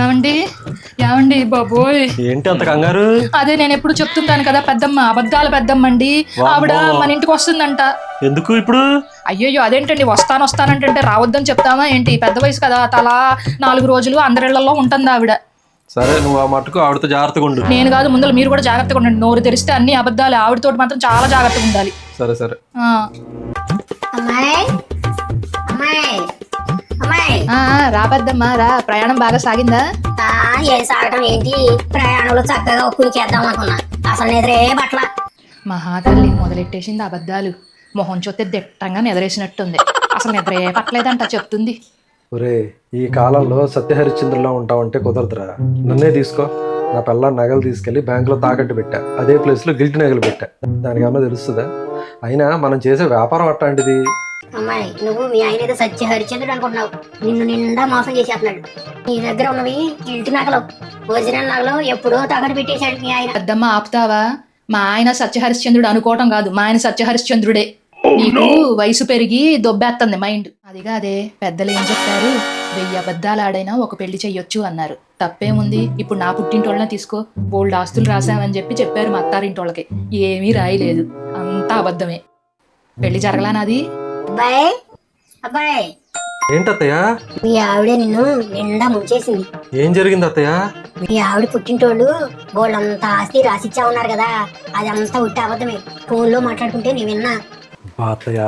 ఏమండి ఏమండి బాబోయ్, ఏంటి అంత కంగారు? అదే నేను ఎప్పుడు చెప్తుంటాను కదా పెద్దమ్మ, అబద్ధాల పెద్దమ్మ అండి. ఆవిడ మన ఇంటికి వస్తుందంట. ఎందుకు ఇప్పుడు? అయ్యయ్యో అదేంటండి, వస్తానంటే రావద్దని చెప్తామా ఏంటి? పెద్ద వయసు కదా, తలా 4 రోజులు అందరిళ్లలో ఉంటుంది ఆవిడ. సరే, నువ్వు ఆ మట్టుకు ఆవిడతో జాగ్రత్తగా ఉండు. నేను కాదు, ముందు మీరు కూడా జాగ్రత్తగా ఉండండి. నోరు తెరిస్తే అన్ని అబద్ధాలు. ఆవిడతోటి మాత్రం చాలా జాగ్రత్తగా ఉండాలి. సరే సరే. ఆ. అమ్మాయి అమ్మాయి అమ్మాయి రా పెద్దమ్మ రా. ప్రయాణం బాగా సాగిందా? ఏ సాగటం ఏంటి? ప్రయాణంలో చక్కగా ఒప్పుచేద్దాం అనుకున్నా, అసలు నిద్రే పట్ల. మహాతల్లి మొదలెట్టేసింది అబద్ధాలు. మొహం చూస్తే దిట్టంగా నిద్రేసినట్టుంది. అసలు నిద్రే పట్టలేదంట చెప్తుంది. ఒరే, ఈ కాలంలో సత్యహరిశ్చంద్రులా ఉంటావంటే కుదరదురా. నన్నే తీసుకో. నా పిల్ల నగలు తీసుకెళ్లి బ్యాంకులో తాకట్టు పెట్టా. అదే ప్లేస్లో గిల్ట్ నగలు పెట్టా. దానికన్నా తెలుస్తుందా? అయినా మనం చేసే వ్యాపారం అట్లాంటిది. అమ్మాయి, నువ్వు మీ ఆయన ఏదో సత్య హరిచంద్రుడు అనుకుంటున్నావు. నిన్ను నిండా మోసం చేసేస్తున్నాడు. నీ దగ్గర ఉన్నవి ఇంటి నగలు, ఒరిజినల్ నగలు ఎప్పుడో తాకట్టు పెట్టేశాడు మీ ఆయన. పెద్దమ్మ ఆపుతావా? మా ఆయన సత్యహరిశ్చంద్రుడు అనుకోవటం కాదు, మా ఆయన సత్యహరిశ్చంద్రుడే. నీకు వయసు పెరిగి దొబ్బేస్తుంది మైండ్. అదిగా అదే పెద్దలు ఏం చెప్పారు? 1000 అబద్ధాలు ఆడైనా ఒక పెళ్లి చెయ్యొచ్చు అన్నారు. తప్పేముంది? ఇప్పుడు నా పుట్టింటోళ్ళనే తీసుకో. బోల్డ్ ఆస్తులు రాసామని చెప్పారు మా అత్తారింటోళ్ళకి. ఏమీ రాయలేదు, అంతా అబద్ధమే. పెళ్లి జరగలా నాది. అబ్బాయి అబ్బాయి, ఏంటత్తయ్య? మీ ఆవిడే నిన్ను నిండా ముంచేసింది. ఏం జరిగింది అత్తయ్య? మీ ఆవిడ పుట్టింటోళ్ళు వాళ్ళంతా ఆస్తి రాసిచ్చా ఉన్నారు కదా, అదంతా ఉట్టి అబద్ధమే. ఫోన్లో మాట్లాడుకుంటే నేను విన్నా. అత్తయ్య,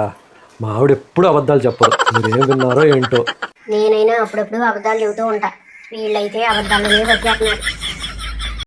మా ఆవిడ ఎప్పుడు అబద్ధాలు చెప్పరు. మీరేం విన్నారో ఏంటో. నేనైనా అప్పుడప్పుడు అబద్ధాలు చెబుతూ ఉంటా. వీళ్ళైతే అబద్ధాలనే బతికేస్తున్నారు.